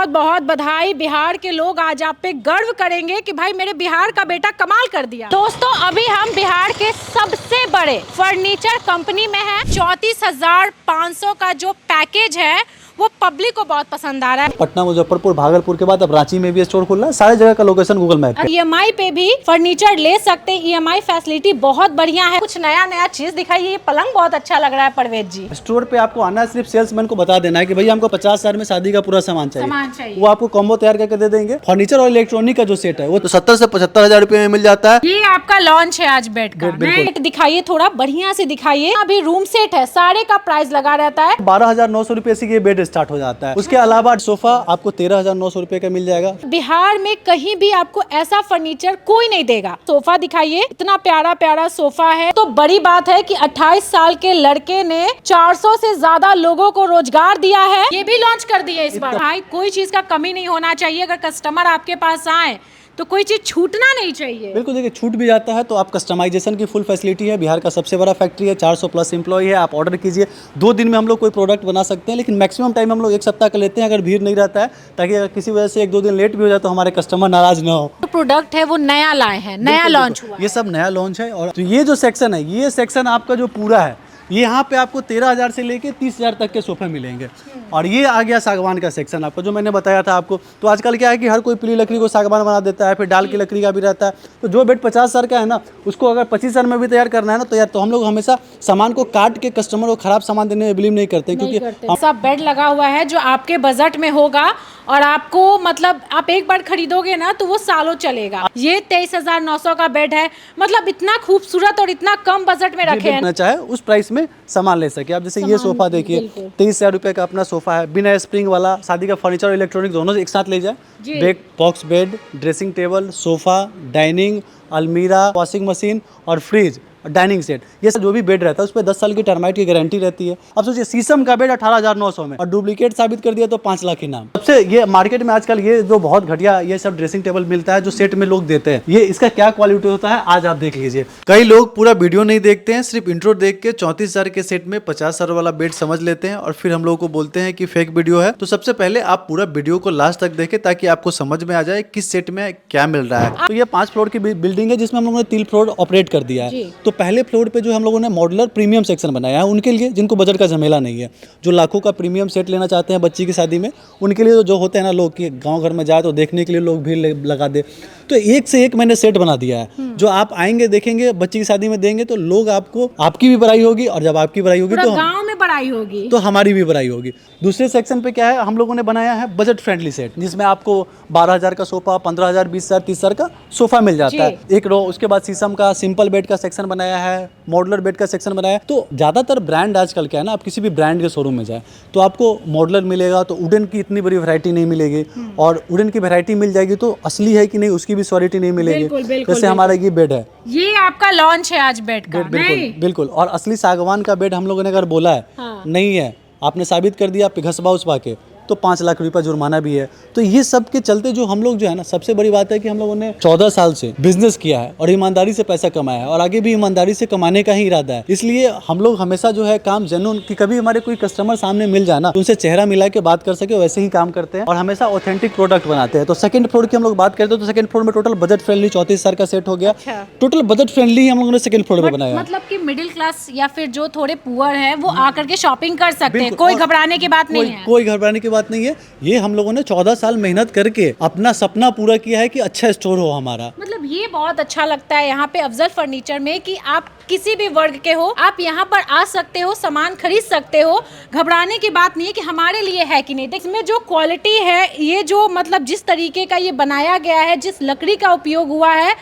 बहुत बहुत बधाई। बिहार के लोग आज आप पे गर्व करेंगे कि भाई मेरे बिहार का बेटा कमाल कर दिया। दोस्तों अभी हम बिहार के सबसे बड़े फर्नीचर कंपनी में हैं। 34,500 का जो पैकेज है वो पब्लिक को बहुत पसंद आ रहा है। पटना, मुजफ्फरपुर, भागलपुर के बाद अब रांची में भी स्टोर खुल रहा है। सारे जगह का लोकेशन गूगल मैप पे। EMI पे भी फर्नीचर ले सकते हैं। EMI फैसिलिटी बहुत बढ़िया है। कुछ नया चीज दिखाइए। ये पलंग बहुत अच्छा लग रहा है परवेज जी। स्टोर पे आपको आना है, सिर्फ सेल्समैन को बता देना है कि भैया हमको 50,000 में शादी का पूरा सामान चाहिए। वो आपको कॉम्बो तैयार करके दे देंगे। फर्नीचर और इलेक्ट्रॉनिक का जो सेट है वो तो 70 से 75,000 रुपए में मिल जाता है। ये आपका लॉन्च है आज बेड का। बेड दिखाइए, थोड़ा बढ़िया से दिखाइए। अभी रूम सेट है, सारे का प्राइस लगा रहता है। 12,900 रुपए से ये बेड स्टार्ट हो जाता है। उसके अलावा सोफा आपको 13,900 रुपए का मिल जाएगा। बिहार में कहीं भी आपको ऐसा फर्नीचर कोई नहीं देगा। सोफा दिखाइए, इतना प्यारा प्यारा सोफा है। तो बड़ी बात है कि 28 साल के लड़के ने 400 से ज्यादा लोगों को रोजगार दिया है। ये भी लॉन्च कर दिया इस बार। भाई कोई चीज का कमी नहीं होना चाहिए। अगर कस्टमर आपके पास आए तो कोई चीज छूटना नहीं चाहिए। बिल्कुल, देखिए छूट भी जाता है तो आप कस्टमाइजेशन की फुल फैसिलिटी है। बिहार का सबसे बड़ा फैक्ट्री है, 400 प्लस एम्प्लॉय है। आप ऑर्डर कीजिए, 2 दिन में हम लोग कोई प्रोडक्ट बना सकते हैं, लेकिन मैक्सिमम टाइम हम लोग 1 सप्ताह का लेते हैं अगर भीड़ नहीं रहता है, ताकि अगर किसी वजह से 1-2 दिन लेट भी हो जाए तो हमारे कस्टमर नाराज ना हो। तो प्रोडक्ट है वो नया लाए हैं, नया लॉन्च हुआ। ये सब नया लॉन्च है। और तो ये जो सेक्शन है, ये सेक्शन आपका जो पूरा है, ये यहाँ पे आपको 13,000 से लेके 30,000 तक के सोफे मिलेंगे। और ये आ गया सागवान का सेक्शन आपको, जो मैंने बताया था आपको। तो आजकल क्या है कि हर कोई पीली लकड़ी को सागवान बना देता है, फिर डाल की लकड़ी का भी रहता है। तो जो बेड 50,000 का है ना, उसको अगर 25,000 में भी तैयार करना है ना तो यार, तो हम लोग हमेशा सामान को काट के कस्टमर को खराब सामान देने में बिलीव नहीं करते, क्योंकि सब बेड लगा हुआ है जो आपके बजट में होगा और आपको मतलब आप एक बार खरीदोगे ना तो वो सालों चलेगा। ये 23,900 का बेड है। मतलब इतना खूबसूरत और इतना कम बजट में रखे हैं, चाहे उस प्राइस में सामान ले सके आप। जैसे ये सोफा देखिए, 23,000 रुपए का अपना सोफा है, बिना स्प्रिंग वाला। शादी का फर्नीचर और इलेक्ट्रॉनिक दोनों एक साथ ले जाए। Bed, box bed, dressing table, sofa, dining, अलमीरा, वॉशिंग मशीन और फ्रिज, डाइनिंग सेट, ये सब जो भी बेड रहता है उस पर 10 साल की टर्माइट की गारंटी रहती है। अब सोचिए, शीशम का बेड 18,900 में, और डुप्लीकेट साबित कर दिया तो 5 लाख इनाम। सबसे ये मार्केट में आजकल ये जो बहुत घटिया ये सब ड्रेसिंग टेबल मिलता है जो सेट में लोग देते हैं, ये इसका क्या क्वालिटी होता है आज आप देख लीजिए। कई लोग पूरा वीडियो नहीं देखते हैं, सिर्फ इंट्रो देख के 34,000 के सेट में 50,000 वाला बेड समझ लेते हैं और फिर हम लोग को बोलते हैं कि फेक वीडियो है। तो सबसे पहले आप पूरा वीडियो को लास्ट तक देखें ताकि आपको समझ में आ जाए किस सेट में क्या मिल रहा है। तो ये 5 फ्लोर की बिल्डिंग है जिसमें हम लोगों ने 3 फ्लोर ऑपरेट कर दिया है। तो पहले फ्लोर पे जो हम लोगों ने मॉड्यूलर प्रीमियम सेक्शन बनाया है उनके लिए जिनको बजट का झमेला नहीं है, जो लाखों का प्रीमियम सेट लेना चाहते हैं बच्ची की शादी में, उनके लिए जो होते हैं ना लोग कि गांव घर में जाए तो देखने के लिए लोग भीड़ लगा दे, तो एक से एक मैंने सेट बना दिया है। जो आप आएंगे देखेंगे बच्ची की शादी में देंगे तो लोग आपको, आपकी भी बड़ाई होगी और जब आपकी बड़ाई होगी तो गांव में बड़ाई होगी तो हमारी भी बड़ाई होगी। दूसरे सेक्शन पे क्या है, हम लोगों ने बनाया है बजट फ्रेंडली सेट, जिसमें आपको 12,000 का सोफा, 15,000, 20,000, 30,000 का सोफा मिल जाता है एक रो। उसके बाद शीशम का सिंपल बेड का सेक्शन बनाया है, मॉडुलर बेड का सेक्शन बनाया है। तो ज्यादातर ब्रांड आजकल क्या है ना, आप किसी भी ब्रांड के शोरूम में जाए तो आपको मॉडुलर मिलेगा, तो वुडन की इतनी बड़ी वैरायटी नहीं मिलेगी, और वुडन की वैरायटी मिल जाएगी तो असली है कि नहीं उसकी भी श्योरिटी नहीं मिलेगी। जैसे हमारा ये बेड है, ये आपका लॉन्च है आज बेड का। बिल्कुल। और असली सागवान का बेड हम लोगों ने अगर बोला है नहीं है, आपने साबित कर दिया घसबा उछबा के, तो 5 लाख रुपया जुर्माना भी है। तो ये सब के चलते जो हम लोग जो है ना, सबसे बड़ी बात है कि हम लोगों ने 14 साल से बिजनेस किया है और ईमानदारी से पैसा कमाया है और आगे भी ईमानदारी से कमाने का ही इरादा है। इसलिए हम लोग हमेशा जो है काम जेन्युइन, कि कभी हमारे कोई कस्टमर सामने मिल जाए ना तो उनसे चेहरा मिला के बात कर सके, वैसे ही काम करते हैं और हमेशा ऑथेंटिक प्रोडक्ट बनाते हैं। तो सेकंड फ्लोर की हम लोग बात करते हैं तो सेकंड फ्लोर में टोटल बजट फ्रेंडली 34,000 का सेट हो गया। टोटल बजट फ्रेंडली हम लोगों ने सेकंड फ्लोर में बनाया। मतलब कि मिडिल क्लास या फिर जो थोड़े पुअर है वो आकर के शॉपिंग कर सकते हैं, कोई घबराने की बात नहीं है। कोई घबराने की बात नहीं है। ये हम लोगों ने 14 साल मेहनत करके अपना सपना पूरा किया है कि अच्छा स्टोर हो हमारा। मतलब ये बहुत अच्छा लगता है यहाँ पे अफजल फर्नीचर में कि आप किसी भी वर्ग के हो, आप यहाँ पर आ सकते हो, सामान खरीद सकते हो। घबराने की बात नहीं है कि हमारे लिए है कि नहीं। इसमें जो क्वालिटी है, ये जो मतलब जिस तरीके का ये बनाया गया है, जिस लकड़ी का उपयोग हुआ है,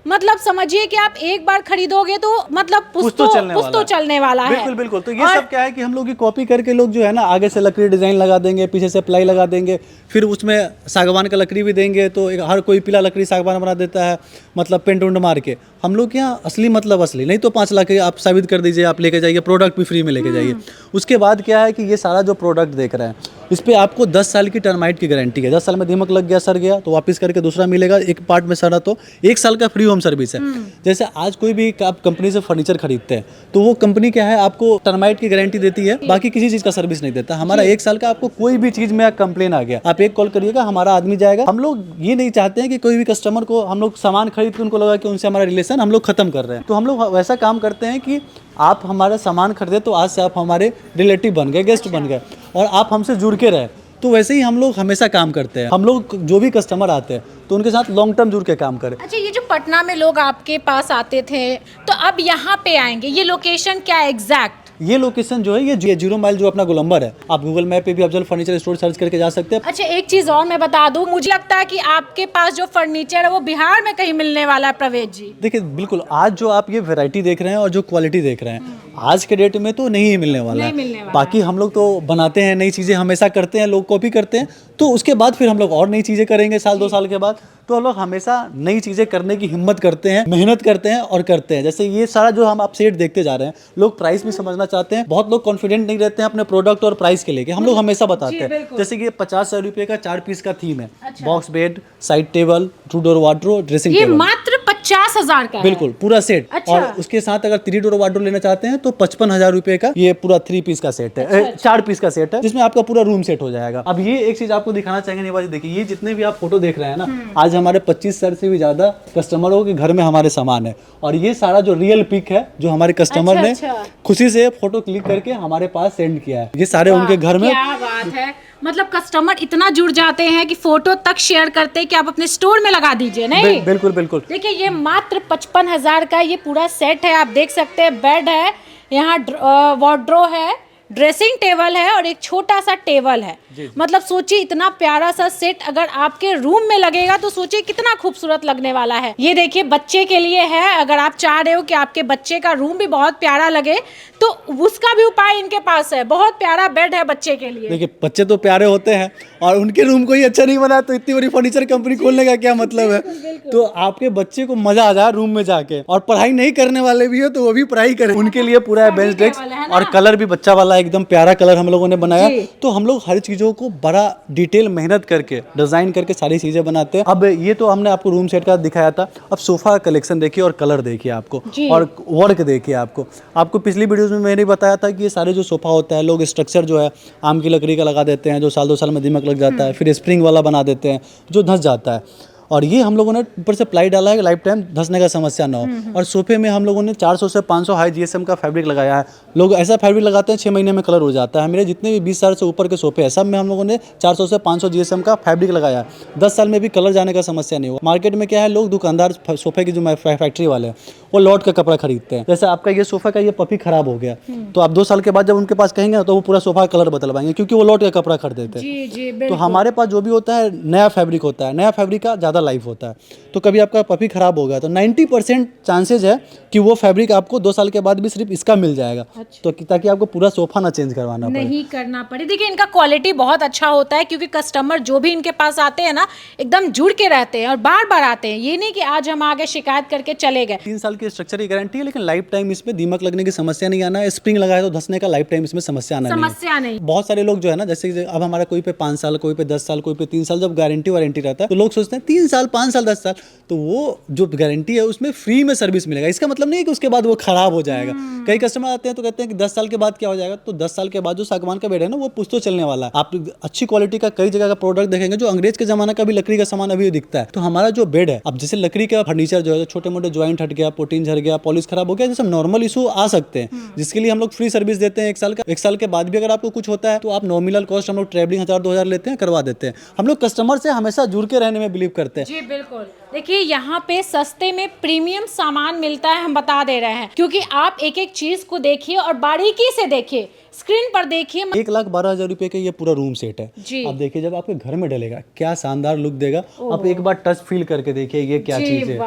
मतलब समझिए कि आप एक बार खरीदोगे तो मतलब पुस्तो चलने वाला है। बिल्कुल बिल्कुल। तो ये सब क्या है कि हम लोग की कॉपी करके लोग जो है ना, आगे से लकड़ी डिजाइन लगा देंगे, पीछे से प्लाई लगा देंगे, फिर उसमें सागवान का लकड़ी भी देंगे। तो हर कोई पीला लकड़ी सागवान बना देता है, मतलब पेंट उंट मार के। हम लोग यहाँ असली मतलब असली, नहीं तो 5 लाख आप साबित कर दीजिए, आप लेके जाइए, प्रोडक्ट भी फ्री में लेके जाइए। उसके बाद क्या है कि ये सारा जो प्रोडक्ट देख रहे हैं इस पे आपको 10 साल की टर्माइट की गारंटी है। 10 साल में दीमक लग गया, सड़ गया तो वापस करके दूसरा मिलेगा। एक पार्ट में सड़ा तो 1 साल का फ्री होम होम सर्विस है। जैसे आज कोई भी आप कंपनी से फर्नीचर खरीदते हैं तो वो कंपनी क्या है, आपको टर्माइट की गारंटी देती है, बाकी किसी चीज का सर्विस नहीं देता। हमारा 1 साल का, आपको कोई भी चीज में कंप्लेन आ गया, आप एक कॉल करिएगा, हमारा आदमी जाएगा। हम लोग ये नहीं चाहते हैं कि कोई भी कस्टमर को हम लोग सामान खरीद के उनको लगा कि उनसे हमारा रिलेशन हम लोग खत्म कर रहे हैं। तो हम लोग वैसा काम करते हैं कि आप हमारा सामान खरीदे तो आज से आप हमारे रिलेटिव बन गए, गेस्ट बन गए, और आप हमसे जुड़ के रहे। तो वैसे ही हम लोग हमेशा काम करते हैं। हम लोग जो भी कस्टमर आते हैं तो उनके साथ लॉन्ग टर्म जुड़ के काम करें। अच्छा, ये जो पटना में लोग आपके पास आते थे तो अब यहाँ पे आएंगे, ये लोकेशन क्या है एग्जैक्ट? ये लोकेशन जो है ये 0 माइल जो अपना गोलंबर है, आप गूगल मैप पे भी अफजल फर्नीचर स्टोर सर्च करके जा सकते हैं। अच्छा, एक चीज और मैं बता दूं, मुझे लगता है कि आपके पास जो फर्नीचर है वो बिहार में कहीं मिलने वाला है प्रवेश जी। देखिए बिल्कुल, आज जो आप ये वैरायटी देख रहे हैं और जो क्वालिटी देख रहे हैं, आज के डेट में तो नहीं मिलने वाला है। बाकी हम लोग तो बनाते हैं, नई चीज़ें हमेशा करते हैं, लोग कॉपी करते हैं, तो उसके बाद फिर हम लोग और नई चीज़ें करेंगे साल 2 साल के बाद। तो हम लोग हमेशा नई चीज़ें करने की हिम्मत करते हैं, मेहनत करते हैं और करते हैं। जैसे ये सारा जो हम आप सेट देखते जा रहे हैं, लोग प्राइस भी समझना चाहते हैं। बहुत लोग कॉन्फिडेंट नहीं रहते हैं अपने प्रोडक्ट और प्राइस के लेके, हम लोग हमेशा बताते हैं। जैसे कि 50,000 रुपये का 4 पीस का थीम है, box bed, side table, 2 door wardrobe, dressing table, मात्र 50,000 का बिल्कुल पूरा सेट। अच्छा। और उसके साथ अगर 3 डोर वार्डरोब लेना चाहते हैं तो 55,000 रुपये का ये पूरा 3 पीस का सेट है। 4 पीस का सेट है जिसमें आपका पूरा रूम सेट हो जाएगा। अब ये एक चीज आपको दिखाना चाहेंगे निवाजी, देखिए ये जितने भी आप फोटो देख रहे हैं ना, आज हमारे 25,000 से भी ज्यादा कस्टमरों के घर में हमारे सामान है। और ये सारा जो रियल पिक है जो हमारे कस्टमर ने खुशी से फोटो क्लिक करके हमारे पास सेंड किया है, ये सारे उनके घर में। क्या बात है, मतलब कस्टमर इतना जुड़ जाते हैं कि फोटो तक शेयर करते हैं कि आप अपने स्टोर में लगा दीजिए। नहीं, बिल्कुल बिल्कुल। देखिए ये मात्र 55,000 का ये पूरा सेट है, आप देख सकते हैं। बेड है, यहाँ वार्डरो है, ड्रेसिंग टेबल है और एक छोटा सा टेबल है। मतलब सोचिए इतना प्यारा सा सेट अगर आपके रूम में लगेगा तो सोचिए कितना खूबसूरत लगने वाला है। ये देखिए बच्चे के लिए है, अगर आप चाह रहे हो कि आपके बच्चे का रूम भी बहुत प्यारा लगे तो उसका भी उपाय इनके पास है। बहुत प्यारा बेड है बच्चे के लिए। देखिए बच्चे तो प्यारे होते हैं और उनके रूम को ही अच्छा नहीं बना तो इतनी बड़ी फर्नीचर कंपनी खोलने का क्या मतलब है। तो आपके बच्चे को मजा आ जाए रूम में जाके, और पढ़ाई नहीं करने वाले भी है तो वो भी पढ़ाई करें, उनके लिए पूरा है बेंच डेस्क। और कलर भी बच्चा वाला एकदम प्यारा कलर हम लोगों ने बनाया। तो हम लोग हर चीजों को बड़ा डिटेल मेहनत करके डिजाइन करके सारी चीजें बनाते हैं। अब ये तो हमने आपको रूम सेट का दिखाया था, अब सोफा कलेक्शन देखिए और कलर देखिए आपको, और वर्क देखिए आपको पिछली वीडियोस में मैंने बताया था कि ये सारे जो सोफा होता है लोग स्ट्रक्चर जो है आम की लकड़ी का लगा देते हैं, जो साल 2 साल में दीमक लग जाता है, फिर स्प्रिंग वाला बना देते हैं जो धंस जाता है। और ये हम लोगों ने ऊपर से प्लाई डाला है कि लाइफ टाइम धंसने का समस्या ना हो। और सोफे में हम लोगों ने 400 से 500 हाई जीएसएम का फैब्रिक लगाया है। लोग ऐसा फैब्रिक लगाते हैं 6 महीने में कलर हो जाता है। मेरे जितने भी 20 साल से ऊपर के सोफे हैं सब में हम लोगों ने 400 से 500 जीएसएम का फैब्रिक लगाया है। 10 साल में भी कलर जाने का समस्या नहीं हुआ। मार्केट में क्या है, लोग दुकानदार सोफे की जो फैक्ट्री वाले हैं वो लॉट का कपड़ा खरीदते हैं। जैसे आपका ये सोफा का ये पपी खराब हो गया तो आप 2 साल के बाद जब उनके पास कहेंगे तो वो पूरा सोफा का कलर बदलवाएंगे क्योंकि वो लॉट का कपड़ा खरीदते हैं। तो हमारे पास जो भी होता है नया फैब्रिक होता है, नया फैब्रिक का ज़्यादा लाइफ होता है। तो कभी आपका पपी खराब हो गया तो 90% चांसेज है कि वो फैब्रिक आपको 2 साल के बाद भी सिर्फ इसका मिल जाएगा। तो ताकि आपको पूरा सोफा ना चेंज करवाना पड़े, नहीं करना पड़े। देखिए इनका क्वालिटी बहुत अच्छा होता है क्योंकि कस्टमर जो भी इनके पास आते हैं ना एकदम जुड़ के रहते हैं और बार बार आते हैं। ये नहीं कि आज हम आगे शिकायत करके चले गए। 3 साल की स्ट्रक्चर की गारंटी है लेकिन लाइफ टाइम इसमें दीमक लगने की समस्या नहीं आना है। स्प्रिंग लगाए तो धंसने का लाइफ टाइम इसमें समस्या नहीं। बहुत सारे लोग जो है ना, जैसे अब हमारा कोई पे 5 साल, कोई पे 10 साल, कोई पे 3 साल जब गारंटी वारंटी रहता है तो लोग सोचते हैं 3 साल 5 साल 10 साल तो वो जो गारंटी है उसमें फ्री में सर्विस मिलेगा। इसका मतलब नहीं है कि उसके बाद वो खराब हो जाएगा। कई कस्टमर आते हैं तो कहते हैं कि 10 साल के बाद क्या हो जाएगा, तो 10 साल के बाद जो सागवान का बेड है ना वो पुश्तों चलने वाला है। आप अच्छी क्वालिटी का कई जगह का प्रोडक्ट देखेंगे जो अंग्रेज के जमाना का भी लकड़ी का सामान अभी दिखता है। तो हमारा जो बेड है, अब जैसे लकड़ी का फर्नीचर जो है छोटे मोटे ज्वाइंट हट गया, पोटीन झड़ गया, पॉलिश खराब हो गया, जैसे नॉर्मल इशू आ सकते हैं जिसके लिए हम लोग फ्री सर्विस देते हैं 1 साल का। 1 साल के बाद भी अगर आपको कुछ होता है तो आप नॉमिनल कॉस्ट हम लोग ट्रैवलिंग 1000-2000 लेते हैं, करवा देते हैं। हम लोग कस्टमर से हमेशा जुड़ के रहने में बिलीव करते हैं। जी बिल्कुल। देखिए यहाँ पे सस्ते में प्रीमियम सामान मिलता है, हम बता दे रहे हैं क्योंकि आप एक एक चीज को देखिए और बारीकी से देखिए, स्क्रीन पर देखिए। 1,12,000 रुपए का ये पूरा रूम सेट है। अब देखिए जब आपके घर में डलेगा क्या शानदार लुक देगा। आप एक बार टच फील करके देखिए ये क्या चीज है।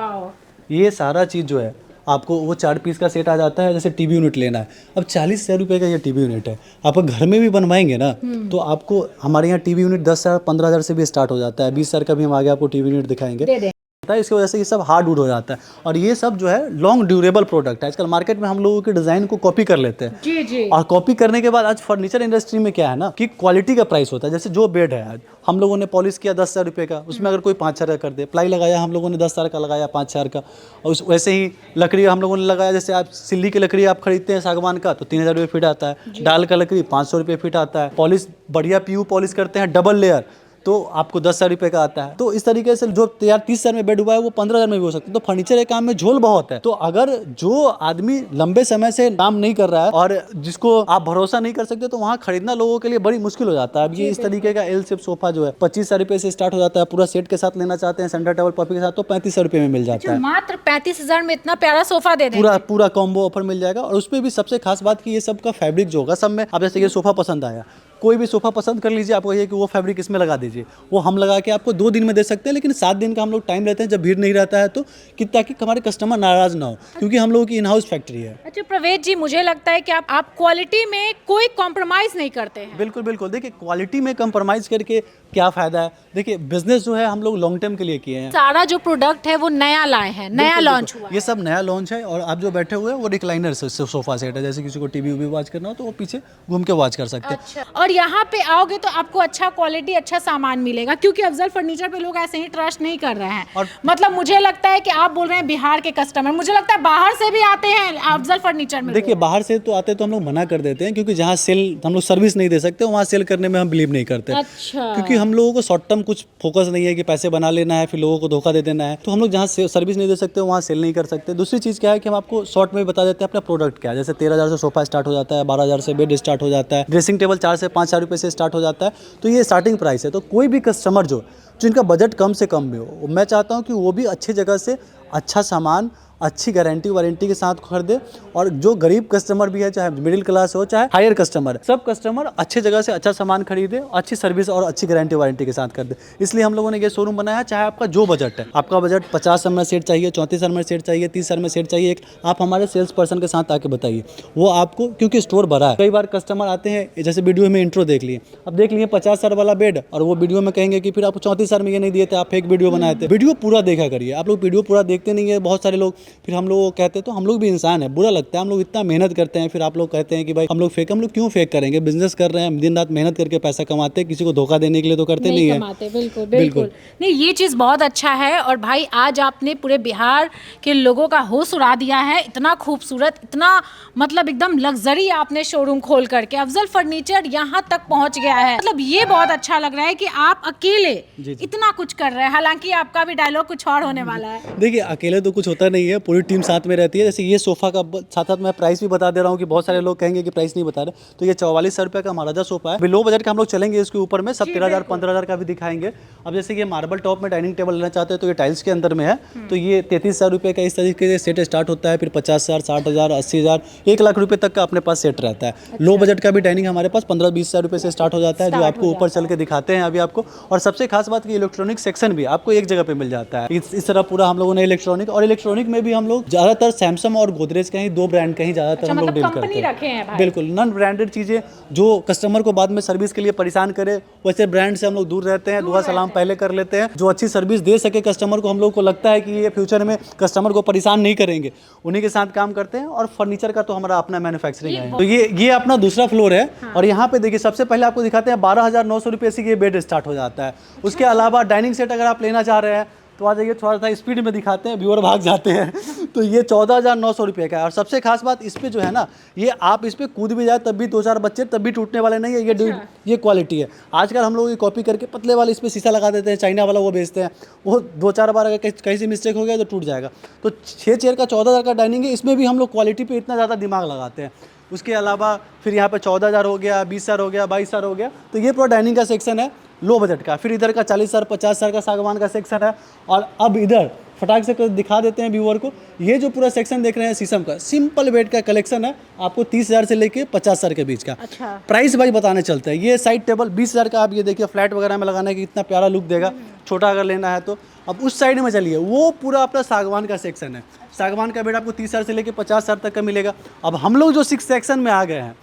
ये सारा चीज जो है आपको वो 4 पीस का सेट आ जाता है। जैसे टीवी यूनिट लेना है, अब 40,000 रुपये का ये टीवी यूनिट है। आप घर में भी बनवाएंगे ना तो आपको हमारे यहाँ टीवी यूनिट 10,000 15,000 से भी स्टार्ट हो जाता है। 20,000 का भी हम आगे आपको टीवी यूनिट दिखाएंगे। है, इसकी वजह से ये सब हार्ड वुड हो जाता है। और ये सब जो है लॉन्ग ड्यूरेबल प्रोडक्ट है। आजकल मार्केट में हम लोगों के डिज़ाइन को कॉपी कर लेते हैं जी जी। और कॉपी करने के बाद आज फर्नीचर इंडस्ट्री में क्या है ना कि क्वालिटी का प्राइस होता है। जैसे जो बेड है आज हम लोगों ने पॉलिश किया 10,000 रुपये का, उसमें अगर कोई 5,000 का कर दे, प्लाई लगाया हम लोगों ने 10,000 का लगाया 5,000 का, और वैसे ही लकड़ी हम लोगों ने लगाया, जैसे आप सिल्ली की लकड़ी आप खरीदते हैं सागवान का तो 3,000 रुपये फीट आता है, डाल का लकड़ी 500 रुपये फीट आता है, पॉलिश बढ़िया PU पॉलिश करते हैं डबल लेयर तो आपको 10,000 रुपये का आता है। तो इस तरीके से जो तैयार 30,000 में बेड हुआ है वो 15,000 में भी हो सकता है। तो फर्नीचर के काम में झोल बहुत है। तो अगर जो आदमी लंबे समय से काम नहीं कर रहा है और जिसको आप भरोसा नहीं कर सकते तो वहाँ खरीदना लोगों के लिए बड़ी मुश्किल हो जाता है। अब ये इस तरीके का एल शेप सोफा जो है 25,000 रुपये से स्टार्ट हो जाता है। पूरा सेट के साथ लेना चाहते हैं सेंटर टेबल पॉपी के साथ तो 35,000 रुपये में मिल जाता है। मात्र 35,000 में इतना प्यारा सोफा दे देंगे। पूरा कॉम्बो ऑफर मिल जाएगा। और उसमें भी सबसे खास बात कि ये सब का फैब्रिक जो होगा सब में, अब जैसे ये सोफा पसंद आया, कोई भी सोफा पसंद कर लीजिए, आपको ये कि वो फैब्रिक इसमें लगा दीजिए, वो हम लगा के आपको 2 दिन में दे सकते हैं। लेकिन 7 दिन का हम लोग टाइम लेते हैं जब भीड़ नहीं रहता है तो, कि ताकि हमारे कस्टमर नाराज ना हो, क्योंकि हम लोगों की इन हाउस फैक्ट्री है। अच्छा प्रवेश जी, मुझे लगता है कि आप क्वालिटी में कोई कॉम्प्रोमाइज नहीं करते हैं। बिल्कुल बिल्कुल। देखिए क्वालिटी में कंप्रोमाइज़ करके क्या फ़ायदा है। देखिए बिजनेस जो है हम लोग लॉन्ग टर्म के लिए किए हैं। सारा जो प्रोडक्ट है वो नया लाए हैं, नया लॉन्च हुआ है। ये सब नया लॉन्च है। और आप जो बैठे हुए हैं वो रिक्लाइनर सोफा सेट है। जैसे किसी को टीवी वॉच करना हो तो वो पीछे घूम के वॉच कर सकते हैं। अच्छा। और यहाँ पे आओगे तो आपको अच्छा क्वालिटी अच्छा सामान मिलेगा, क्योंकि अफजल फर्नीचर पे लोग ऐसे ही ट्रस्ट नहीं कर रहे हैं। और मतलब मुझे लगता है कि आप बोल रहे हैं बिहार के कस्टमर, मुझे लगता है बाहर से भी आते हैं अफजल फर्नीचर में। देखिए बाहर से तो आते तो हम लोग मना कर देते हैं, क्योंकि जहाँ सेल हम लोग सर्विस नहीं दे सकते वहाँ सेल करने में हम बिलीव नहीं करते। अच्छा। क्योंकि हम लोगों को शॉर्ट टर्म कुछ फोकस नहीं है कि पैसे बना लेना है फिर लोगों को धोखा दे देना है। तो हम लोग जहाँ सर्विस नहीं दे सकते वहाँ सेल नहीं कर सकते। दूसरी चीज़ क्या है कि हम आपको शॉर्ट में बता देते हैं अपना प्रोडक्ट क्या है। जैसे 13,000 से सोफा स्टार्ट हो जाता है, 12,000 से बेड स्टार्ट हो जाता है, ड्रेसिंग टेबल 4 से 5,000 रुपये से स्टार्ट हो जाता है। तो ये स्टार्टिंग प्राइस है। तो कोई भी कस्टमर जो जिनका बजट कम से कम में हो, मैं चाहता हूँ कि वो भी अच्छी जगह से अच्छा सामान अच्छी गारंटी वारंटी के साथ खरीदे। और जो गरीब कस्टमर भी है, चाहे मिडिल क्लास हो चाहे हायर कस्टमर, सब कस्टमर अच्छे जगह से अच्छा सामान खरीदे, अच्छी सर्विस और अच्छी गारंटी वारंटी के साथ कर दे। इसलिए हम लोगों ने ये शोरूम बनाया है। चाहे आपका जो बजट है, आपका बजट 50,000 में सेट चाहिए, 34,000 में सेट चाहिए, 30,000 में सेट चाहिए, आप हमारे सेल्स पर्सन के साथ आके बताइए, वो आपको, क्योंकि स्टोर भरा है। कई बार कस्टमर आते हैं, जैसे वीडियो में इंट्रो देख लिए, अब देख लिए 50,000 वाला बेड और वो वीडियो में कहेंगे कि फिर आपको 34,000 में ये नहीं दिए थे, आप फेक वीडियो बनाए थे। वीडियो पूरा देखा करिए। आप लोग वीडियो पूरा देखते नहीं है बहुत सारे लोग, फिर हम लोग कहते हैं, तो हम लोग भी इंसान है, बुरा लगता है। हम लोग इतना मेहनत करते हैं, फिर आप लोग कहते हैं कि भाई हम लोग फेक। हम लोग क्यों फेक करेंगे? बिजनेस कर रहे हैं, दिन रात मेहनत करके पैसा कमाते हैं, किसी को धोखा देने के लिए तो करते नहीं है। बिल्कुल बिल्कुल नहीं, ये चीज़ बहुत अच्छा है। और भाई आज आपने पूरे बिहार के लोगों का होश उड़ा दिया है। इतना खूबसूरत, इतना मतलब एकदम लग्जरी आपने शोरूम खोल करके अफजल फर्नीचर यहाँ तक पहुँच गया है। मतलब ये बहुत अच्छा लग रहा है कि आप अकेले इतना कुछ कर रहे हैं। हालांकि आपका भी डायलॉग कुछ और होने वाला है। देखिए अकेले तो कुछ होता नहीं है, पूरी टीम साथ में रहती है। जैसे ये सोफा का साथ साथ मैं प्राइस भी बता दे रहा हूँ कि बहुत सारे लोग कहेंगे कि प्राइस नहीं बता रहे। तो ये 44,000 रुपये का महाराजा सोफा है। बिलो बजट का हम लोग चलेंगे इसके ऊपर में, सब 13,000 15,000 का भी दिखाएंगे। अब जैसे ये मार्बल टॉप में डाइनिंग टेबल लेना चाहते हैं तो ये टाइल्स के अंदर में है, तो ये 33,000 रुपये का इस तरीके से सेट स्टार्ट होता है। फिर 50,000, 60,000, 80,000, 1,00,000 रुपये तक का अपने पास सेट रहता है। लो बजट का भी डाइनिंग हमारे पास 15-20,000 रुपये से स्टार्ट हो जाता है, जो आपको ऊपर चल के दिखाते हैं अभी आपको। और सबसे खास बात कि इलेक्ट्रॉनिक सेक्शन भी आपको एक जगह पे मिल जाता है। इस तरह पूरा हम लोगों ने इलेक्ट्रॉनिक, और इलेक्ट्रॉनिक में भी हम लोग ज़्यादातर सैमसंग और गोदरेज का ही 2 ब्रांड का ही ज़्यादातर हम लोग डील करते हैं। बिल्कुल नॉन ब्रांडेड चीज़ें जो कस्टमर को बाद में सर्विस के लिए परेशान करे, वैसे ब्रांड से हम लोग दूर रहते हैं। दुआ सलाम पहले कर लेते हैं। जो अच्छी सर्विस दे सके कस्टमर को, हम लोग को लगता है कि ये फ्यूचर में कस्टमर को परेशान नहीं करेंगे, उन्हीं के साथ काम करते हैं। और फर्नीचर का तो हमारा अपना मैन्युफैक्चरिंग है। तो ये अपना दूसरा फ्लोर है। और यहाँ पे देखिए सबसे पहले आपको दिखाते हैं 12,900 रुपये से ये बेड स्टार्ट हो जाता है। उसके अलावा डाइनिंग सेट अगर आप लेना चाह रहे हैं तो आ जाइए, थोड़ा सा स्पीड में दिखाते हैं, व्यूअर भाग जाते हैं। तो ये 14,900 रुपये का है। और सबसे खास बात इस पे जो है ना, ये आप इस पे कूद भी जाए तब भी 2-4 बच्चे तब भी टूटने वाले नहीं है। ये क्वालिटी है। आजकल हम लोग ये कॉपी करके पतले वाले इस पे शीशा लगा देते हैं, चाइना वाला वो बेचते हैं। वो 2-4 बार अगर कहीं से मिस्टेक हो गया तो टूट जाएगा। तो 6 चेयर का 14,000 का डाइनिंग है, इसमें भी हम लोग क्वालिटी पे इतना ज़्यादा दिमाग लगाते हैं। उसके अलावा फिर यहाँ पे 14,000 हो गया, 20,000 हो गया, 22,000 हो गया। तो ये पूरा डाइनिंग का सेक्शन है लो बजट का। फिर इधर का 40,000 50,000 का सागवान का सेक्शन है। और अब इधर फटाक से दिखा देते हैं व्यूअर को, ये जो पूरा सेक्शन देख रहे हैं शीशम का, सिंपल बेड का कलेक्शन है आपको 30,000 से लेके 50,000 के बीच का। अच्छा। प्राइस भाई बताने चलते हैं। ये साइड टेबल 20,000 का, आप ये देखिए फ्लैट वगैरह में लगाने की इतना प्यारा लुक देगा, छोटा अगर लेना है तो। अब उस साइड में चलिए, वो पूरा अपना सागवान का सेक्शन है। सागवान का बेड आपको 30,000 से लेके 50,000 तक का मिलेगा। अब हम लोग जो 6 सेक्शन में आ गए हैं,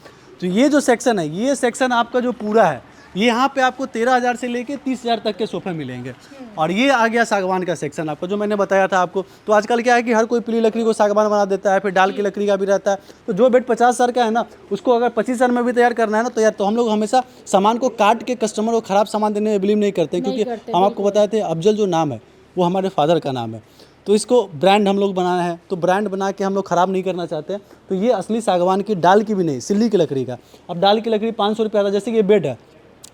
तो ये जो सेक्शन है, ये सेक्शन आपका जो पूरा है, ये यहाँ पे आपको 13,000 से लेके 30,000 तक के सोफे मिलेंगे। और ये आ गया सागवान का सेक्शन आपको, जो मैंने बताया था आपको। तो आजकल क्या है कि हर कोई पीली लकड़ी को सागवान बना देता है, फिर डाल की लकड़ी का भी रहता है। तो जो बेड 50,000 का है ना, उसको अगर 25,000 में भी तैयार करना है ना तो हम लोग हमेशा सामान को काट के कस्टमर को ख़राब सामान देने में बिलीव नहीं करते, क्योंकि हम आपको बताए थे अफजल जो नाम है वो हमारे फादर का नाम है। तो इसको ब्रांड हम लोग बनाना है, तो ब्रांड बना के हम लोग ख़राब नहीं करना चाहते हैं। तो ये असली सागवान की डाल की भी नहीं, सिल्ली की लकड़ी का। अब डाल की लकड़ी 500 रुपये आता है, जैसे कि ये बेड है,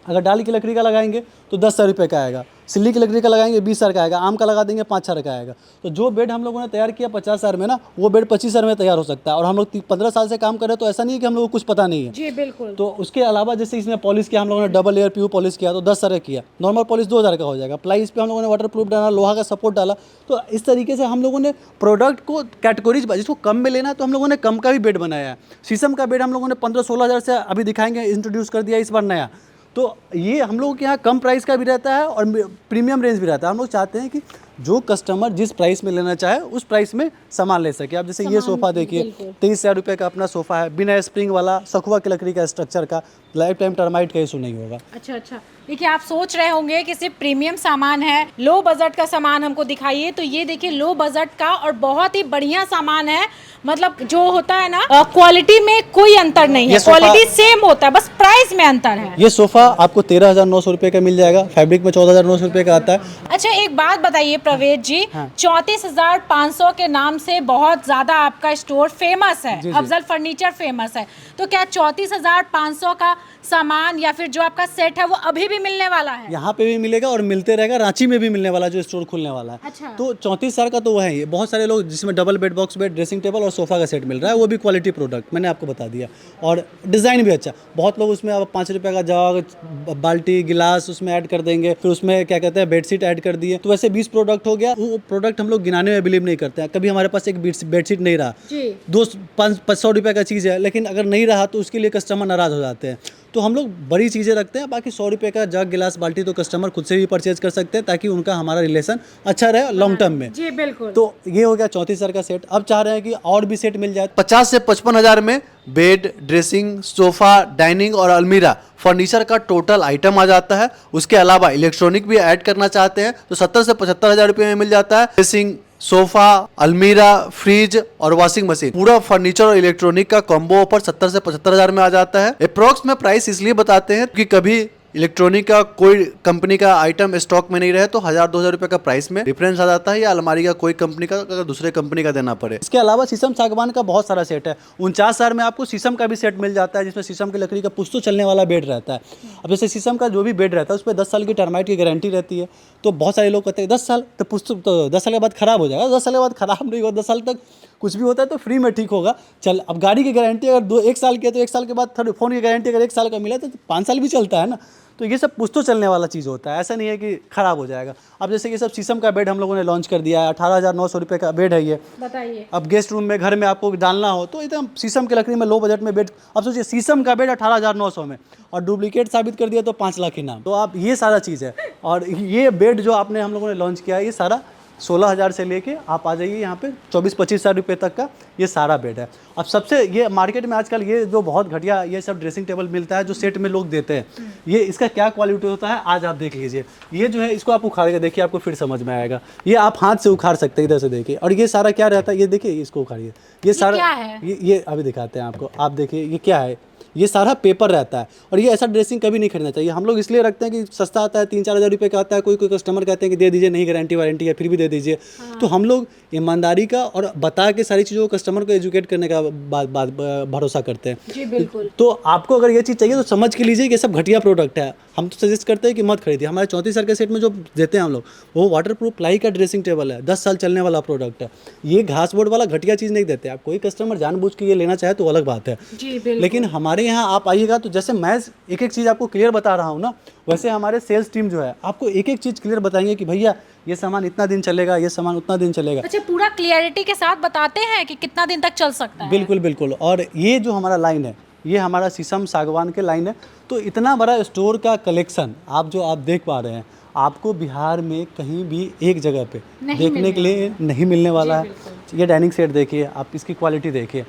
अगर डाल की लकड़ी का लगाएंगे तो 10,000 रुपये का आएगा, सिल्ली की लकड़ी का लगाएंगे 20,000 का आएगा, आम का लगा देंगे 5,000 का आएगा। तो जो बेड हम लोगों ने तैयार किया 50,000 में ना, वो बेड 25,000 में तैयार हो सकता है। और हम लोग 15 साल से काम कर रहे हैं, तो ऐसा नहीं है कि हम लोग को कुछ पता नहीं है। जी बिल्कुल। तो उसके अलावा जैसे इसमें पॉलिश किया हम लोगों ने, डबल लेयर पीयू पॉलिश किया तो 10,000 किया, नॉर्मल पॉलिश 2,000 का हो जाएगा। प्लाई इस पर हम लोगों ने वाटर प्रूफ डाला, लोहा का सपोर्ट डाला। तो इस तरीके से हम लोगों ने प्रोडक्ट को कैटेगरीज, जिसको कम में लेना है तो हम लोगों ने कम का भी बेड बनाया है। शीशम का बेड हम लोगों ने 15-16,000 से अभी दिखाएंगे इंट्रोड्यूस कर दिया इस बार नया। तो ये हम लोगों के यहाँ कम प्राइस का भी रहता है और प्रीमियम रेंज भी रहता है। हम लोग चाहते हैं कि जो कस्टमर जिस प्राइस में लेना चाहे उस प्राइस में सामान ले सके। आप जैसे ये सोफ़ा देखिए, 23,000 रुपये का अपना सोफ़ा है, बिना स्प्रिंग वाला, सखुआ की लकड़ी का स्ट्रक्चर का, लाइफ टाइम टर्माइट का इशू नहीं होगा। अच्छा। देखिए, आप सोच रहे होंगे कि सिर्फ प्रीमियम सामान है, लो बजट का सामान हमको दिखाइए। तो ये देखिए लो बजट का और बहुत ही बढ़िया सामान है। मतलब जो होता है ना, क्वालिटी में कोई अंतर नहीं है, क्वालिटी सेम होता है, बस प्राइस में अंतर है। ये सोफ़ा आपको 13,900 रुपये का मिल जाएगा, फैब्रिक में 14,900 रुपये का आता है। अच्छा, एक बात बताइए प्रवेश जी, 34,500 के नाम से बहुत ज्यादा आपका स्टोर फेमस है, अफजल फर्नीचर फेमस है। तो क्या 34,500 का सामान या फिर जो आपका सेट है वो अभी भी मिलने वाला है? यहाँ पे भी मिलेगा और मिलते रहेगा, रांची में भी मिलने वाला जो स्टोर खुलने वाला है। अच्छा। तो 34,000 का तो वो है ही। बहुत सारे लोग जिसमें double bed, box bed, dressing table और सोफ़ा का सेट मिल रहा है, वो भी क्वालिटी प्रोडक्ट मैंने आपको बता दिया। और डिज़ाइन भी अच्छा। बहुत लोग उसमें अब 5 रुपये का जग, बाल्टी, गिलास उसमें ऐड कर देंगे, फिर उसमें क्या कहते हैं बेडशीट ऐड कर दिए। तो वैसे 20 प्रोडक्ट हो गया। वो प्रोडक्ट हम लोग गिनाने में बिलीव नहीं करते हैं। कभी हमारे पास एक बेडशीट नहीं रहा, 200-500 रुपये का चीज़ है, लेकिन अगर नहीं रहा तो उसके लिए कस्टमर नाराज़ हो जाते हैं। तो हम लोग बड़ी चीज़ें रखते हैं। बाकी 100 रुपये का जग, गिलास, बाल्टी तो कस्टमर खुद से भी परचेज कर सकते हैं, ताकि उनका हमारा रिलेशन अच्छा रहे लॉन्ग टर्म में। जी बिल्कुल। तो ये हो गया 34,000 का सेट। अब चाह रहे हैं कि और भी सेट मिल जाए। 50 से 55,000 में बेड, ड्रेसिंग, सोफ़ा, डाइनिंग और अलमीरा फर्नीचर का टोटल आइटम आ जाता है। उसके अलावा इलेक्ट्रॉनिक भी ऐड करना चाहते हैं तो 70 से 75,000 रुपये में मिल जाता है। ड्रेसिंग, सोफा, अलमीरा, फ्रिज और वॉशिंग मशीन, पूरा फर्नीचर और इलेक्ट्रॉनिक का कॉम्बो ऑफर 70 से 75,000 में आ जाता है। अप्रॉक्स में प्राइस इसलिए बताते हैं कि कभी इलेक्ट्रॉनिक का कोई कंपनी का आइटम स्टॉक में नहीं रहे तो 1,000-2,000 रुपये का प्राइस में डिफरेंस आ जाता है, या अलमारी का कोई कंपनी का अगर दूसरे कंपनी का देना पड़े। इसके अलावा शीशम सागवान का बहुत सारा सेट है। 49,000 में आपको शीशम का भी सेट मिल जाता है, जिसमें शीशम की लकड़ी का पुश्तो चलने वाला बेड रहता है। अब जैसे शीशम का जो भी बेड रहता है उस पर 10 साल की टर्माइट की गारंटी रहती है। तो बहुत सारे लोग कहते हैं 10 साल तो पुश्तो तो 10 साल के बाद खराब हो जाएगा। 10 साल के बाद खराब नहीं होगा, 10 साल तक कुछ भी होता है तो फ्री में ठीक होगा। चल, अब गाड़ी की गारंटी अगर 1 साल की है तो 1 साल के बाद फ़ोन की गारंटी अगर 1 साल का मिला तो 5 साल भी चलता है ना। तो ये सब पुश्तो चलने वाला चीज़ होता है, ऐसा नहीं है कि ख़राब हो जाएगा। अब जैसे कि सब शीशम का बेड हम लोगों ने लॉन्च कर दिया है, 18,900 रुपये का बेड है ये। बताइए। अब गेस्ट रूम में, घर में आपको डालना हो तो एकदम शीशम की लकड़ी में लो बजट में बेड। अब सोचिए शीशम का बेड 18,900 में, और डुप्लीकेट साबित कर दिया तो 5 लाख इनाम। तो आप ये सारा चीज़ है। और ये बेड जो आपने हम लोगों ने लॉन्च किया है, ये सारा 16,000 से लेके आप आ जाइए यहाँ पे 24-25 हज़ार रुपये तक का ये सारा बेड है। अब सबसे ये मार्केट में आजकल ये जो बहुत घटिया ये सब ड्रेसिंग टेबल मिलता है जो सेट में लोग देते हैं, ये इसका क्या क्वालिटी होता है आज आप देख लीजिए। ये जो है इसको आप उखाड़ के देखिए, आपको फिर समझ में आएगा। ये आप हाथ से उखाड़ सकते हैं, इधर से देखिए। और ये सारा क्या रहता है ये देखिए, इसको उखाड़िए। ये सारा क्या है? ये अभी दिखाते हैं आपको। आप देखिए ये क्या है, ये सारा पेपर रहता है। और ये ऐसा ड्रेसिंग कभी नहीं खरीदना चाहिए। हम लोग इसलिए रखते हैं कि सस्ता आता है, 3-4 हज़ार रुपये का आता है। कोई कस्टमर कहते हैं कि दे दीजिए, नहीं गारंटी वारंटी है, फिर भी दे दीजिए। तो हम लोग ईमानदारी का और बता के सारी चीज़ों को कस्टमर को एजुकेट करने का बात भरोसा करते हैं। जी बिल्कुल। तो आपको अगर ये चीज़ चाहिए तो समझ के लीजिए कि ये सब घटिया प्रोडक्ट है। हम तो सजेस्ट करते हैं कि मत खरीदिए। हमारे 34,000 के सेट में जो देते हैं हम लोग, वो वाटर प्रूफ प्लाई का ड्रेसिंग टेबल है, 10 साल चलने वाला प्रोडक्ट है। ये घास बोर्ड वाला घटिया चीज़ नहीं देते। आप कोई कस्टमर जानबूझ के ये लेना चाहे तो अलग बात है। जी बिल्कुल। लेकिन हमारे यहाँ आप आइएगा तो जैसे मैं एक चीज़ आपको क्लियर बता रहा हूँ ना, वैसे हमारे सेल्स टीम जो है आपको एक चीज़ क्लियर बताएंगे कि भैया ये सामान इतना दिन चलेगा, ये सामान उतना दिन चलेगा। अच्छा, पूरा क्लियरिटी के साथ बताते हैं कि कितना दिन तक चल सकता है। बिल्कुल बिल्कुल। और ये जो हमारा लाइन है, ये हमारा शीशम सागवान के लाइन है। तो इतना बड़ा स्टोर का कलेक्शन आप देख पा रहे हैं, आपको बिहार में कहीं भी एक जगह पे देखने के लिए नहीं मिलने वाला है। ये डाइनिंग सेट देखिए, आप इसकी क्वालिटी देखिए,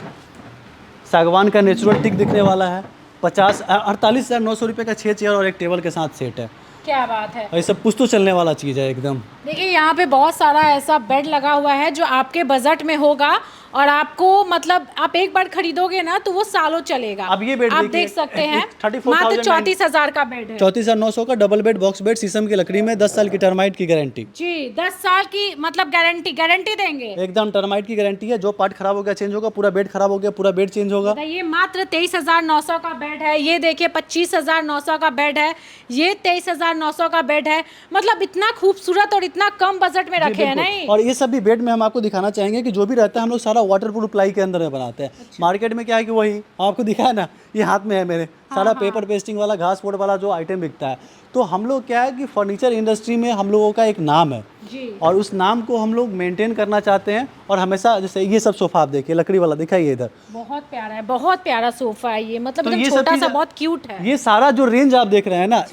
सागवान का नेचुरल टिक दिखने वाला है, 48,900 रुपये का 6 चेयर और एक टेबल के साथ सेट है। क्या बात है। और ये सब कुछ तो चलने वाला चीज़ है एकदम। देखिए यहाँ पे बहुत सारा ऐसा बेड लगा हुआ है जो आपके बजट में होगा और आपको मतलब आप एक बार खरीदोगे ना तो वो सालों चलेगा। अब ये बेड आप देख सकते हैं मात्र 34,000 का बेड है। 34,900 का डबल बेड बॉक्स बेड शीशम की लकड़ी में 10 साल की टर्माइट की गारंटी। जी 10 साल की मतलब गारंटी देंगे एकदम टर्माइट की गारंटी है। जो पार्ट खराब हो गया चेंज होगा, पूरा बेड खराब हो गया पूरा बेड चेंज होगा। ये मात्र 23,900 का बेड है। ये देखिए 25,900 का बेड है। ये 23,900 का बेड है। मतलब इतना खूबसूरत और इतना कम बजट में रखे हैं नहीं। और ये सब भी बेड में हम आपको दिखाना चाहेंगे कि जो भी रहता है हम लोग सारा वाटरप्रूफ प्लाई के अंदर में बनाते हैं। मार्केट में क्या है कि वही आपको दिखा है ना, ये हाथ में है मेरे, सारा पेपर पेस्टिंग वाला घास फोड़ वाला जो आइटम बिकता है। तो हम लोग क्या है कि फर्नीचर इंडस्ट्री में हम लोगों का एक नाम है जी। और उस नाम को हम लोग मेंटेन करना चाहते हैं। और हमेशा जैसे ये सब सोफा आप देखिए लकड़ी वाला दिखाइए इधर, बहुत प्यारा है, बहुत प्यारा सोफा है ये। मतलब तो एकदम ये सब छोटा सा चीज़- बहुत क्यूट है। ये सारा जो रेंज आप देख रहे हैं ना,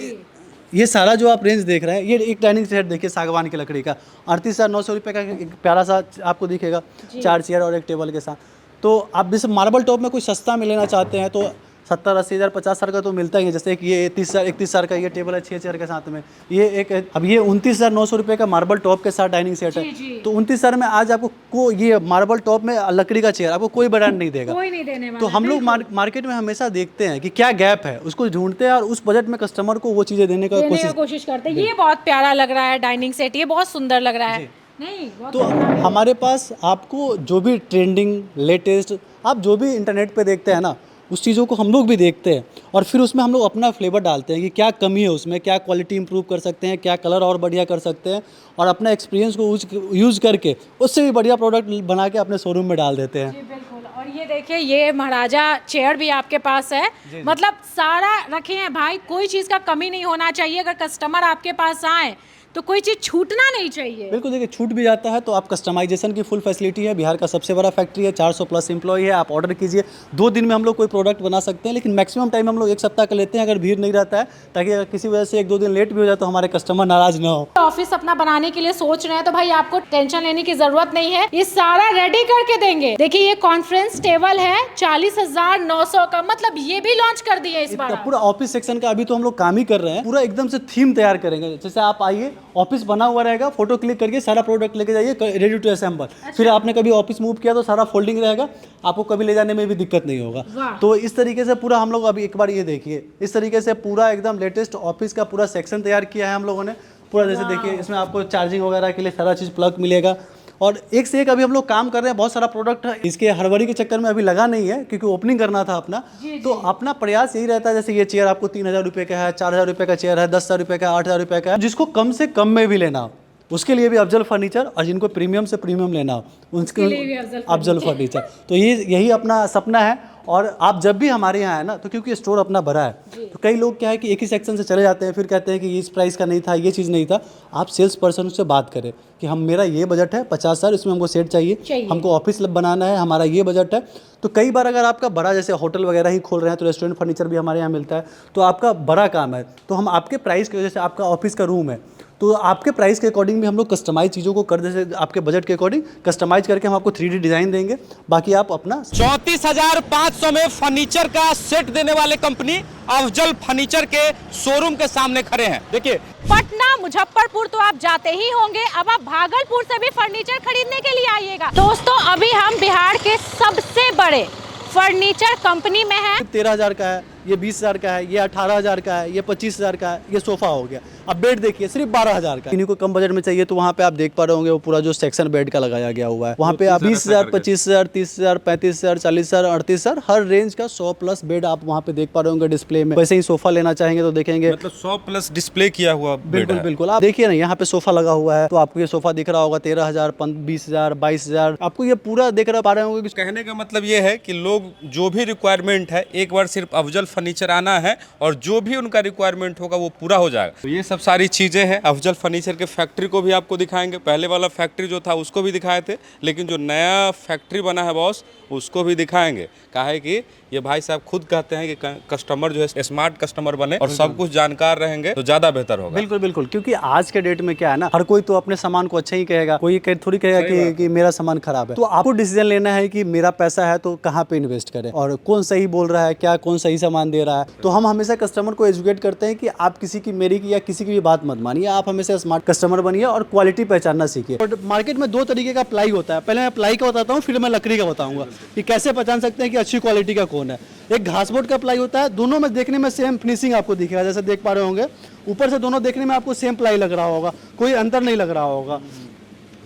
ये सारा जो आप रेंज देख रहे हैं, ये एक डाइनिंग सेट देखिए सागवान की लकड़ी का 38,900 रुपये का एक प्यारा सा आपको दिखेगा, 4 चेयर और एक टेबल के साथ। तो आप जैसे मार्बल टॉप में कोई सस्ता में लेना चाहते हैं तो 70-80 हज़ार 50 हज़ार का तो मिलता ही है। जैसे कि ये 31 हज़ार का ये टेबल है 6 चेयर के साथ में। ये एक अब ये 29,900 रुपये का मार्बल टॉप के साथ डाइनिंग सेट है। तो 29 हज़ार में आज आपको ये मार्बल टॉप में लकड़ी का चेयर आपको कोई ब्रांड नहीं देगा, कोई नहीं देने वाला। तो हम लोग मार्केट में हमेशा देखते हैं कि क्या गैप है, उसको ढूंढते हैं और उस बजट में कस्टमर को वो चीज़ें देने का कोशिश करते हैं। ये बहुत प्यारा लग रहा है डाइनिंग सेट, ये बहुत सुंदर लग रहा है नहीं बहुत। तो हमारे पास आपको जो भी ट्रेंडिंग लेटेस्ट आप जो भी इंटरनेट पे देखते हैं ना, उस चीज़ों को हम लोग भी देखते हैं और फिर उसमें हम लोग अपना फ्लेवर डालते हैं कि क्या कमी है उसमें, क्या क्वालिटी इंप्रूव कर सकते हैं, क्या कलर और बढ़िया कर सकते हैं, और अपना एक्सपीरियंस को यूज़ करके उससे भी बढ़िया प्रोडक्ट बना के अपने शोरूम में डाल देते हैं। जी बिल्कुल। और ये देखिए ये महाराजा चेयर भी आपके पास है। मतलब सारा रखे हैं भाई, कोई चीज़ का कमी नहीं होना चाहिए। अगर कस्टमर आपके पास आए तो कोई चीज़ छूटना नहीं चाहिए। बिल्कुल, देखिए छूट भी जाता है तो आप कस्टमाइजेशन की फुल फैसिलिटी है। बिहार का सबसे बड़ा फैक्ट्री है, 400 प्लस एम्प्लॉय है। आप ऑर्डर कीजिए, 2 दिन में हम लोग कोई प्रोडक्ट बना सकते हैं, लेकिन मैक्सिमम टाइम हम लोग 1 सप्ताह का लेते हैं अगर भीड़ नहीं रहता है, ताकि अगर किसी वजह से 1-2 दिन लेट भी हो जाए तो हमारे कस्टमर नाराज ना हो। ऑफिस अपना बनाने के लिए सोच रहे हैं तो भाई आपको टेंशन लेने की जरूरत नहीं है, ये सारा रेडी करके देंगे। देखिए ये कॉन्फ्रेंस टेबल है 40,900 का, मतलब ये भी लॉन्च कर दिए इस बार। पूरा ऑफिस सेक्शन का अभी तो हम लोग काम ही कर रहे हैं, पूरा एकदम से थीम तैयार करेंगे। जैसे आप आइए, ऑफिस बना हुआ रहेगा, फोटो क्लिक करके सारा प्रोडक्ट लेके जाइए रेडी टू असेंबल। फिर आपने कभी ऑफिस मूव किया तो सारा फोल्डिंग रहेगा, आपको कभी ले जाने में भी दिक्कत नहीं होगा। तो इस तरीके से पूरा हम लोग अभी एक बार ये देखिए, इस तरीके से पूरा एकदम लेटेस्ट ऑफिस का पूरा सेक्शन तैयार किया है हम लोगों ने पूरा। जैसे देखिए इसमें आपको चार्जिंग वगैरह के लिए सारा चीज़ प्लग मिलेगा और एक से एक अभी हम लोग काम कर रहे हैं। बहुत सारा प्रोडक्ट है, इसके हड़बड़ी के चक्कर में अभी लगा नहीं है क्योंकि ओपनिंग करना था अपना। तो अपना प्रयास यही रहता है, जैसे ये चेयर आपको 3,000 रुपये का है, 4,000 रुपये का चेयर है, 10,000 रुपये का, 8,000 रुपये का है। जिसको कम से कम में भी लेना उसके लिए भी अफजल फर्नीचर, और जिनको प्रीमियम से प्रीमियम लेना उसके लिए अफजल फर्नीचर। तो ये यही अपना सपना है। और आप जब भी हमारे यहाँ आए ना, तो क्योंकि स्टोर अपना बड़ा है, तो कई लोग क्या है कि एक ही सेक्शन से चले जाते हैं, फिर कहते हैं कि इस प्राइस का नहीं था, ये चीज़ नहीं था। आप सेल्स पर्सन से बात करें कि हम मेरा ये बजट है 50,000, इसमें हमको सेट चाहिए, हमको ऑफिस बनाना है, हमारा ये बजट है। तो कई बार अगर आपका बड़ा जैसे होटल वगैरह ही खोल रहे हैं तो रेस्टोरेंट फर्नीचर भी हमारे यहाँ मिलता है, तो आपका बड़ा काम है, तो हम आपके प्राइस की वजह से, आपका ऑफिस का रूम है तो आपके प्राइस के अकॉर्डिंग भी हम लोग कस्टमाइज चीज़ों को कर, जैसे आपके बजट के अकॉर्डिंग कस्टमाइज करके हम आपको 3D डिज़ाइन देंगे। बाकी आप अपना 34,500 में फर्नीचर का सेट देने वाले कंपनी अफजल फर्नीचर के शोरूम के सामने खड़े हैं। देखिए पटना मुजफ्फरपुर तो आप जाते ही होंगे, अब आप भागलपुर से भी फर्नीचर खरीदने के लिए आइएगा। दोस्तों अभी हम बिहार के सबसे बड़े फर्नीचर कंपनी में हैं। 13,000 का है, ये 20,000 का है, ये 18,000 का है, ये 25,000 का है, ये सोफा हो गया। अब बेड देखिए सिर्फ 12,000 का। इन्हीं को कम बजट में चाहिए तो वहाँ पे आप देख पा रहे होंगे वो पूरा जो सेक्शन बेड का लगाया गया हुआ है, वहाँ पे आप 20,000, 25,000, 30,000, 35,000, 40,000, 38,000 हर रेंज का 100 प्लस बेड आप वहाँ पे देख पा रहे होंगे डिस्प्ले में। वैसे ही सोफा लेना चाहेंगे तो देखेंगे, मतलब 100 प्लस डिस्प्ले किया हुआ बेड बिल्कुल है। बिल्कुल। आप देखिए ना यहाँ पे सोफा लगा हुआ है, तो आपको ये सोफा दिख रहा होगा 13,000, 20,000, 22,000, आपको ये पूरा देख पा रहे होंगे। कहने का मतलब ये है कि लोग जो भी रिक्वायरमेंट है, एक बार सिर्फ अफजल फर्नीचर आना है और जो भी उनका रिक्वायरमेंट होगा वो पूरा हो जाएगा। तो ये सब सारी चीज़ें हैं। अफजल फर्नीचर के फैक्ट्री को भी आपको दिखाएंगे। पहले वाला फैक्ट्री जो था उसको भी दिखाए थे, लेकिन जो नया फैक्ट्री बना है बॉस उसको भी दिखाएंगे। कहा है कि ये भाई साहब खुद कहते हैं कि कस्टमर जो है स्मार्ट कस्टमर बने और सब कुछ जानकार रहेंगे तो ज़्यादा बेहतर होगा। बिल्कुल बिल्कुल, क्योंकि आज के डेट में क्या है ना, हर कोई तो अपने सामान को अच्छा ही कहेगा, कोई थोड़ी कहेगा कि मेरा सामान खराब है। तो आपको डिसीजन लेना है कि मेरा पैसा है तो कहाँ पे इन्वेस्ट करें और कौन सही बोल रहा है, क्या कौन सही सामान सामान दे रहा है। तो हम हमेशा कस्टमर को एजुकेट करते हैं कि आप किसी की, मेरी की या किसी की भी बात मत मानिए, आप हमेशा स्मार्ट कस्टमर बनिए और क्वालिटी पहचानना सीखिए। और मार्केट में 2 तरीके का प्लाई होता है, पहले मैं प्लाई का बताता हूँ, फिर मैं लकड़ी का बताऊंगा कि कैसे पहचान सकते हैं कि अच्छी क्वालिटी का कौन है। एक घासबोर्ड का प्लाई होता है, दोनों में देखने में सेम फिनिशिंग आपको दिखेगा, जैसे देख पा रहे होंगे ऊपर से दोनों देखने में आपको सेम प्लाई लग रहा होगा, कोई अंतर नहीं लग रहा होगा।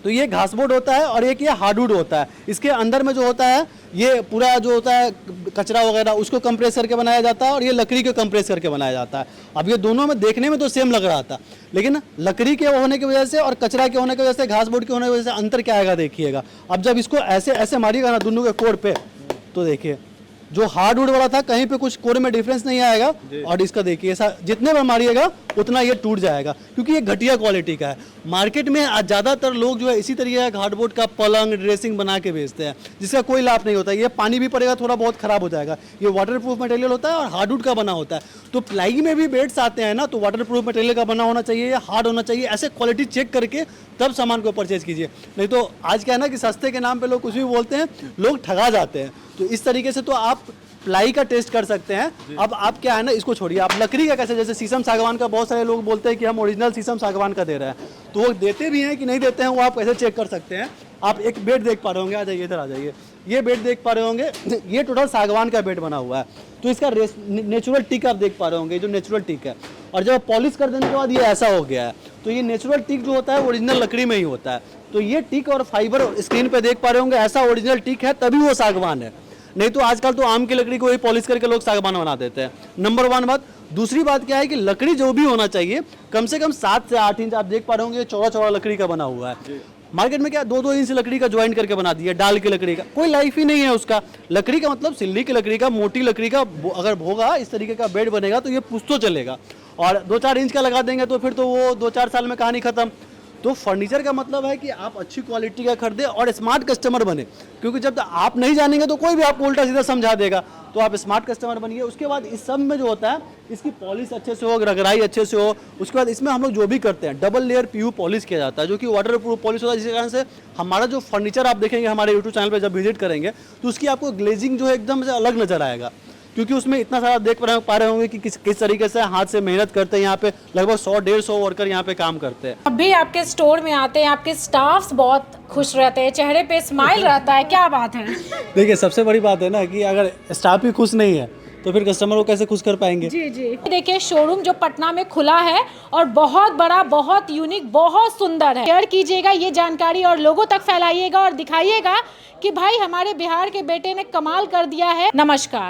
तो ये घासबोर्ड होता है और एक ये हार्डवुड होता है। इसके अंदर में जो होता है ये पूरा जो होता है कचरा वगैरह उसको कंप्रेस करके बनाया जाता है और ये लकड़ी को कंप्रेस करके बनाया जाता है। अब ये दोनों में देखने में तो सेम लग रहा था, लेकिन लकड़ी के होने की वजह से और कचरा के होने की वजह से, घासबोर्ड के होने की वजह से अंतर क्या आएगा देखिएगा। अब जब इसको ऐसे ऐसे मारिएगा ना दोनों के कोर पे, तो देखिए जो हार्डवुड वाला था कहीं पे कुछ कोर में डिफरेंस नहीं आएगा, और इसका देखिए ऐसा जितने बार मारिएगा उतना ये टूट जाएगा, क्योंकि ये घटिया क्वालिटी का है। मार्केट में आज ज़्यादातर लोग जो है इसी तरीके का हार्डवुड का पलंग ड्रेसिंग बना के बेचते हैं, जिसका कोई लाभ नहीं होता। ये पानी भी पड़ेगा थोड़ा बहुत खराब हो जाएगा। ये वाटरप्रूफ मटेरियल होता है और हार्डवुड का बना होता है। तो प्लाई में भी बेड्स आते हैं ना, तो वाटरप्रूफ मटेरियल का बना होना चाहिए या हार्ड होना चाहिए, ऐसे क्वालिटी चेक करके तब सामान को परचेज कीजिए। नहीं तो आज क्या है ना कि सस्ते के नाम पे लोग कुछ भी बोलते हैं, लोग ठगा जाते हैं। तो इस तरीके से तो आप प्लाई का टेस्ट कर सकते हैं। अब आप क्या है ना, इसको छोड़िए, आप लकड़ी का कैसे, जैसे शीशम सागवान का बहुत सारे लोग बोलते हैं कि हम ओरिजिनल शीशम सागवान का दे रहे हैं, तो वो देते भी हैं कि नहीं देते हैं, वो आप कैसे चेक कर सकते हैं। आप एक बेड देख पा रहे होंगे, आ जाइए इधर आ जाइए, ये बेड देख पा रहे होंगे, ये टोटल सागवान का बेड बना हुआ है। तो इसका नेचुरल टिक आप देख पा रहे होंगे, जो नेचुरल टिक है, और जब पॉलिश कर देने के बाद ये ऐसा हो गया है। तो ये नेचुरल टिक जो होता है ओरिजिनल लकड़ी में ही होता है। तो ये टिक और फाइबर स्क्रीन पे देख पा रहे होंगे, ऐसा ओरिजिनल टिक है, तभी वो सागवान है। नहीं तो आजकल तो आम की लकड़ी को ही पॉलिश करके लोग सागवान बना देते हैं। नंबर 1 बात। दूसरी बात क्या है कि लकड़ी जो भी होना चाहिए कम से कम 7 से 8 इंच, आप देख पा रहे होंगे चौड़ा चौड़ा लकड़ी का बना हुआ है। मार्केट में क्या 2-2 इंच लकड़ी का ज्वाइंट करके बना दिया, डाल की लकड़ी का, कोई लाइफ ही नहीं है उसका। लकड़ी का मतलब सिल्ली की लकड़ी का, मोटी लकड़ी का अगर होगा, इस तरीके का बेड बनेगा तो ये पुश्तों चलेगा। और 2-4 इंच का लगा देंगे तो फिर तो वो 2-4 साल में कहानी खत्म। तो फर्नीचर का मतलब है कि आप अच्छी क्वालिटी का खरीदें और स्मार्ट कस्टमर बने, क्योंकि जब तक आप नहीं जानेंगे तो कोई भी आपको उल्टा सीधा समझा देगा। तो आप स्मार्ट कस्टमर बनिए। उसके बाद इस सब में जो होता है, इसकी पॉलिश अच्छे से हो, रगड़ाई अच्छे से हो। उसके बाद इसमें हम लोग जो भी करते हैं डबल लेयर PU पॉलिश किया जाता है, जो कि वाटर प्रूफ पॉलिश होता है, जिसके कारण से हमारा जो फर्नीचर आप देखेंगे हमारे यूट्यूब चैनल पर जब विजिट करेंगे तो उसकी आपको ग्लेजिंग जो है एकदम से अलग नजर आएगा, क्योंकि उसमें इतना सारा देख पा रहे होंगे कि किस तरीके से हाथ से मेहनत करते हैं। यहाँ पे लगभग 100-150 वर्कर यहाँ पे काम करते हैं। अभी आपके स्टोर में आते हैं, आपके स्टाफ्स बहुत खुश रहते हैं, चेहरे पे स्माइल रहता है, क्या बात है? देखिए सबसे बड़ी बात है ना कि अगर स्टाफ ही खुश नहीं है तो फिर कस्टमर को कैसे खुश कर पाएंगे। जी जी। देखिए शोरूम जो पटना में खुला है और बहुत बड़ा, बहुत यूनिक, बहुत सुंदर है। शेयर कीजिएगा ये जानकारी और लोगों तक फैलाइएगा और दिखाइएगा कि भाई हमारे बिहार के बेटे ने कमाल कर दिया है। नमस्कार।